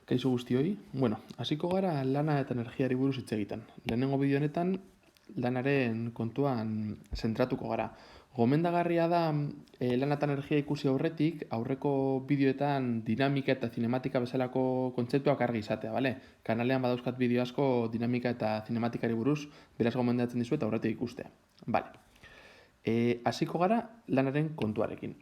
Kaixo guztioi, hasiko gara lana eta energiari buruz hitz egiten. Lehenengo bideo honetan lanaren kontuan zentratuko gara. Gomendagarria da lana eta energia ikusi aurretik, aurreko bideoetan dinamika eta zinematika bezalako kontzeptuak argi izatea, bale? Kanalean badauzkat bideo asko dinamika eta zinematikari buruz, beraz gomendatzen dizuet aurretik ikustea. Bale. Hasiko gara lanaren kontuarekin.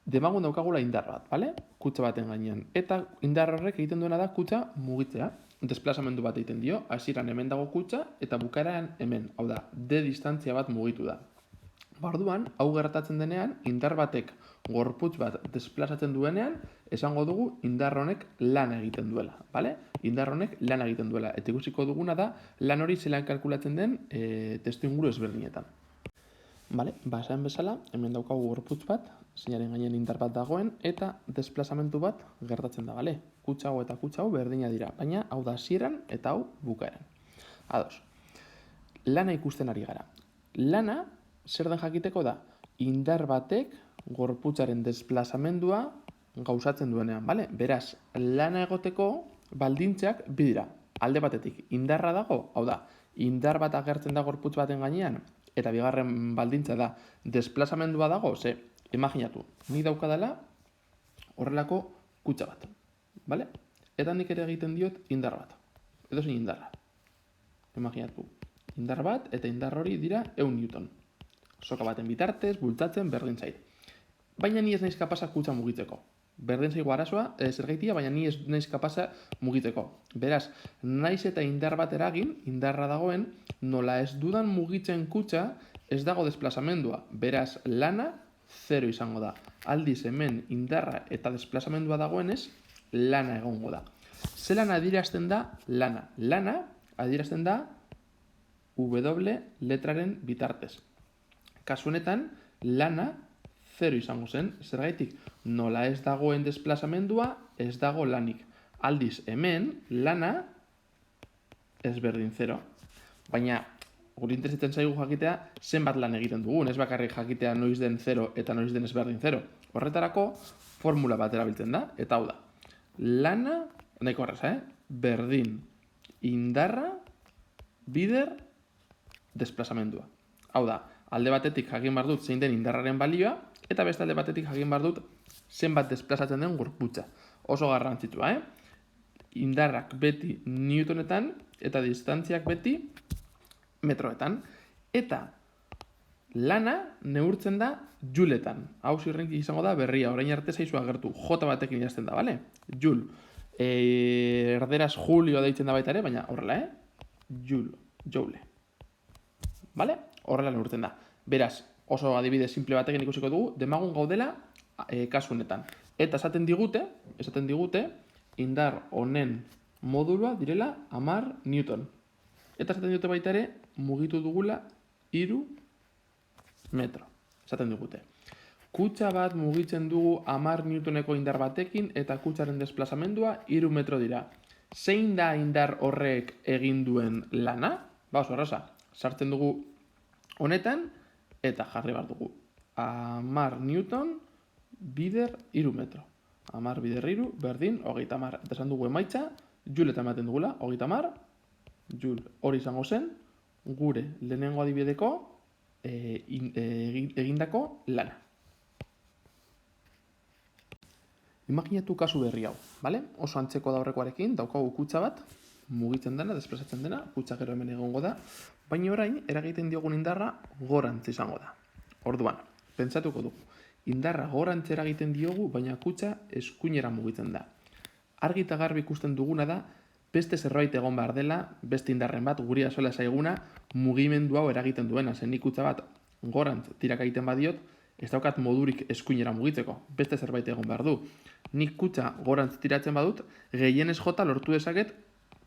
Demagun daukagula indar bat, bale? Kutxa baten gainean. Eta indar horrek egiten duena da kutxa mugitzea. Desplazamendu bat egiten dio, hasieran hemen dago kutxa eta bukaeran hemen. Hau da, D distantzia bat mugitu da. Orduan, hau gertatzen denean, indar batek gorputz bat desplazatzen duenean, esango dugu indar honek lana egiten duela, bale? Indar honek lana egiten duela. Eta ikusiko duguna da, lan hori zelan kalkulatzen den testuinguru ezberdinetan. Bale, esan bezala, hemen daukagu gorputz bat, zeinaren gainean indar bat dagoen, eta desplazamentu bat gertatzen da, bale? Kutxa hau eta kutxa hau berdina dira, baina hau da hasieran eta hau bukaeran. Ados, lana ikusten ari gara. Lana, zer den jakiteko da, indar batek gorputzaren desplazamendua gauzatzen duenean, bale? Beraz, lana egoteko baldintzak bi dira. Alde batetik, indarra dago, hau da, indar bat agertzen da gorputz baten gainean, eta bigarren baldintza da, desplazamendua dago, imaginatu, ni daukadala horrelako kutxa bat, bale? Eta nik ere egiten diot indar bat, edo zein indarra. Imaginatu, indar bat eta indar hori dira 100 Newton. Soka baten bitartez, bultzatzen, berdin zait. Baina ni ez naiz kapasa kutxa mugitzeko. Berdin zaigu arazoa, zergaitia, baina ni ez naiz kapasa mugitzeko. Beraz, naiz eta indar bat eragin, indarra dagoen, nola ez dudan mugitzen kutxa, ez dago desplazamendua. Beraz, lana 0 izango da. Aldiz hemen indarra eta desplazamendua dagoenez, lana egongo da. Zelan adierazten da lana? Lana adierazten da W letraren bitartez. Kasu honetan, lana 0 izango zen, zergaitik, nola ez dagoen desplazamendua, ez dago lanik. Aldiz, hemen, lana ezberdin 0. Baina, guri interesatzen zaigu jakitea, zenbat lan egiten dugun, ez bakarrik jakitea noiz den 0 eta noiz den ezberdin 0. Horretarako, formula bat erabiltzen da, eta hau da. Lana, nahiko horreza, berdin, indarra, bider, desplazamendua. Hau da, alde batetik jakin behar dut zein den indarraren balioa, eta beste alde batetik jakin behar dut zenbat desplazatzen den gorputza. Oso garrantzitsua, Indarrak beti newtonetan eta distantziak beti metroetan. Eta lana neurtzen da juletan. Hau zirrenki izango da berria, orain arte zaizu agertu. J batekin idazten da, bale? Joule. Erderaz julio deitzen da baita ere, baina horrela, Joule. Bale? Horrela neurtzen da. Beraz, oso adibide simple batekin ikusiko dugu, demagun gaudela kasu honetan. Eta esaten digute, indar honen modulua direla 10 Newton. Eta esaten digute baita ere, mugitu dugula 3 metro. Esaten digute. Kutxa bat mugitzen dugu 10 Newtoneko indar batekin eta kutxaren desplazamendua 3 metro dira. Zein da indar horrek egin duen lana? Oso erraza. Sartzen dugu honetan, eta jarri behar dugu. 10 Newton bider 3 metro. 10 bider 3 berdin 30. Eta esan dugu emaitza, juletan ematen dugula, 30, jule hori izango zen, gure lehenengo adibideko egindako lana. Imaginatu kasu berri hau, bale? Oso antzeko da horrekoarekin, daukagu kutxa bat, mugitzen dena, desplazatzen dena, kutxa gero hemen egongo da, baina orain, eragiten diogun indarra gorantz izango da. Orduan, pentsatuko dugu, indarra gorantz eragiten diogu, baina kutxa eskuinera mugitzen da. Argi eta garbi ikusten duguna da, beste zerbait egon behar dela, beste indarren bat, guri azola zaiguna, mugimendu hau eragiten duena. Zen nik kutxa bat gorantz tirak egiten badiot, ez daukat modurik eskuinera mugitzeko, beste zerbait egon behar du. Nik kutxa gorantz tiratzen badut, gehienez jota lortu dezaket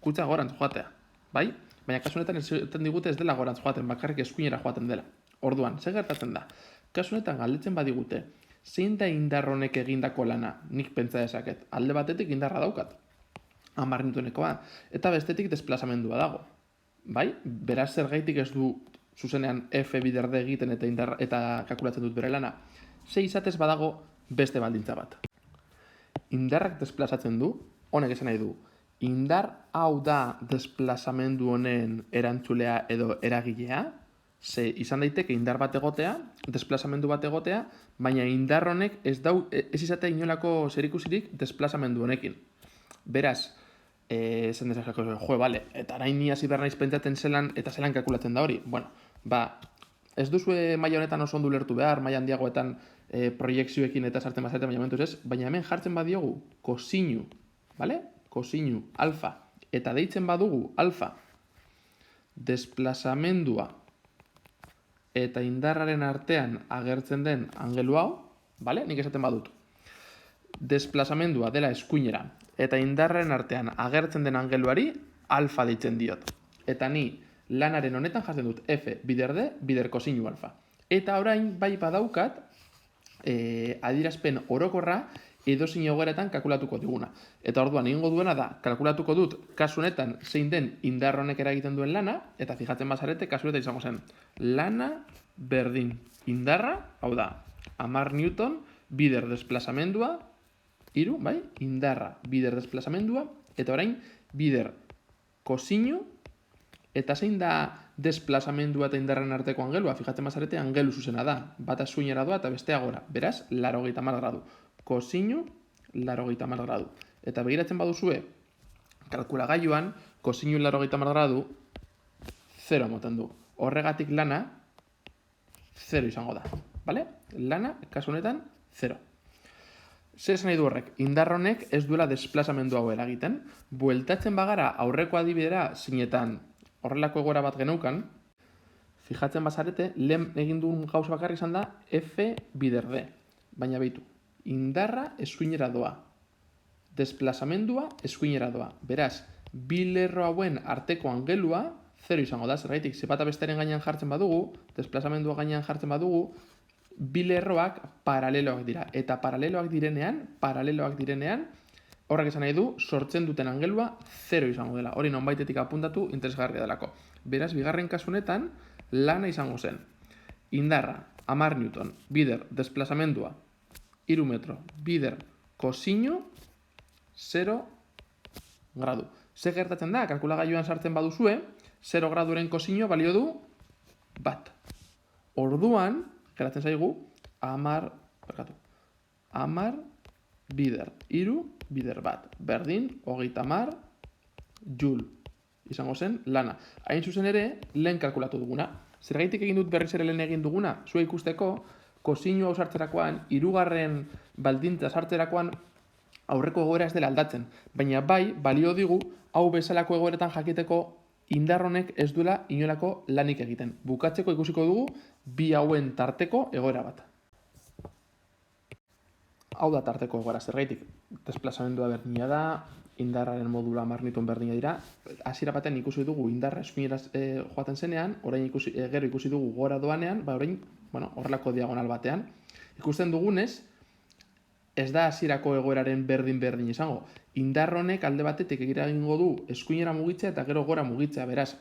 kutxa gorantz joatea, bai? Baina kasu honetan esaten digute ez dela gorantz joaten, bakarrik eskuinera joaten dela. Orduan, zer gertatzen da? Kasu honetan galdetzen badigute, zein da indar honek egindako lana? Nik pentsa dezaket, alde batetik indarra daukat, 10 Newtonekoa, eta bestetik desplazamendua dago. Bai? Beraz zergaitik ez du zuzenean F bider D egiten eta kalkulatzen dut bere lana. Ze izatez badago beste baldintza bat. Indarrak desplazatzen du, honek esan nahi du, indar hau da desplazamendu honen erantzulea edo eragilea, ze izan daiteke indar bat egotea, desplazamendu bat egotea, baina indar honek ez izatea inolako zerikusirik desplazamendu honekin. Beraz, zen desakako, bale, eta arain ni hasi behar naiz pentsatzen zelan, eta zelan kalkulatzen da hori. Bueno, ez duzue maila honetan oso ondo ulertu behar, maila handiagoetan proiekzioekin eta sartzen bazarete, baina momentuz ez, baina hemen jartzen badiogu kosinu, bale? Kosinu, alfa, eta deitzen badugu alfa, desplazamendua eta indarraren artean agertzen den angelu hau, bale? Nik esaten badut. Desplazamendua dela eskuinera eta indarraren artean agertzen den angeluari alfa deitzen diot. Eta ni lanaren honetan jartzen dut F bider D bider kosinu alfa. Eta orain bai badaukat adierazpen orokorra edozein egoeretan kalkulatuko diguna. Eta orduan egingo duena da, kalkulatuko dut kasu honetan zein den indar honek eragiten duen lana, eta fijatzen bazarete kasu honetan izango zen lana berdin indarra, hau da, 10 Newton bider desplazamendua, bai, indarra bider desplazamendua, eta orain bider kosinu, eta zein da desplazamendua eta indarren arteko angelua, fijatzen bazarete angelu zuzena da, bata eskuinera doa eta bestea gora, beraz, 80 gradu. Kosinu, 80 gradu. Eta begiratzen baduzue, kalkulagailuan, kosinu 80 gradu, 0 emoten du. Horregatik lana, 0 izango da. Bale? Lana, kasu honetan, 0. Zer esan nahi du horrek? Indar honek ez duela desplazamendu hau eragiten. Bueltatzen bagara aurreko adibidera zinetan horrelako egoera bat geneukan, fijatzen bazarete, lehen egin duen gauza bakarrik izan da F bider D. Baina behitu, indarra eskuinera doa. Desplazamendua eskuinera doa. Beraz, bi lerro hauen arteko angelua 0 izango da. Zergaitik, bata besteren gainean jartzen badugu, desplazamendua gainean jartzen badugu, bi lerroak paraleloak dira. Eta paraleloak direnean, horrek esan nahi du, sortzen duten angelua 0 izango dela. Hori nonbaitetik apuntatu interesgarria delako. Beraz, bigarren kasu honetan, lana izango zen. Indarra, 10 Newton, bider, desplazamendua, 3 metro, bider, kosinu, 0 gradu. Ze gertatzen da, kalkulagailuan sartzen baduzue, 0 graduren kosinu balio du, bat. Orduan, geratzen zaigu, 10 bider, 3 bider bat. Berdin, 30 joule. Izango zen, lana. Hain zuzen ere, lehen kalkulatu duguna. Zergaitik egin dut berriz ere lehen egin duguna, zua ikusteko, kosinu hau sartzerakoan, 3. baldintza sartzerakoan, aurreko egoera ez dela aldatzen. Baina bai, balio digu, hau bezalako egoeretan jakiteko indar honek ez duela inolako lanik egiten. Bukatzeko ikusiko dugu, bi hauen tarteko egoera bat. Hau da tarteko egoera, zergaitik desplazamendua berdina da, indarraren modula 10 Newton berdina dira. Hasiera batean ikusi dugu indarra eskuinera joaten zenean, orain gero ikusi dugu gora doanean, orain horrelako diagonal batean. Ikusten dugunez, ez da hasierako egoeraren berdin izango. Indar honek alde batetik egingo du eskuinera mugitzea eta gero gora mugitzea, beraz,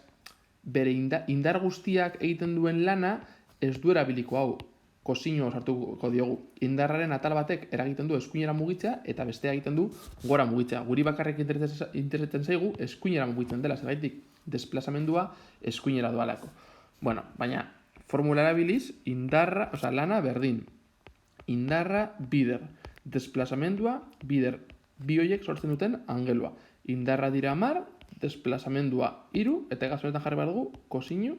bere indar guztiak egiten duen lana ez du erabiliko hau. Kosinu sartuko diogu. Indarraren atal batek eragiten du eskuinera mugitzea eta bestea egiten du gora mugitzea. Guri bakarrik interesatzen zaigu eskuinera mugitzen dela, zergaitik desplazamendua eskuinera doalako. Baina formula erabiliz, lana berdin. Indarra bider. Desplazamendua bider. Bi horiek sortzen duten angelua. Indarra dira 10, desplazamendua 3, eta gazonetan jarri behar dugu, kosinu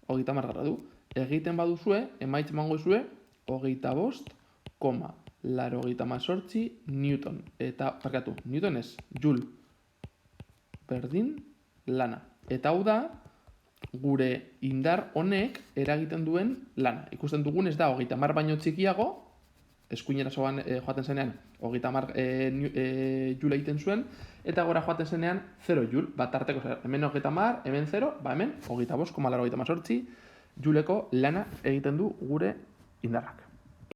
30 gradu. Egiten baduzue, emaitz emango zue, 25,88 Newton. Eta, Newton ez, joule. Berdin, lana. Eta hau da, gure indar honek eragiten duen lana. Ikusten dugun ez da, 30 baino txikiago, eskuinera joaten zenean, 30 joule egiten zuen, eta gora joaten zenean, 0 joule. Tarteko, hemen 30, hemen 0, hemen 25,88 juleko lana egiten du gure indarrak.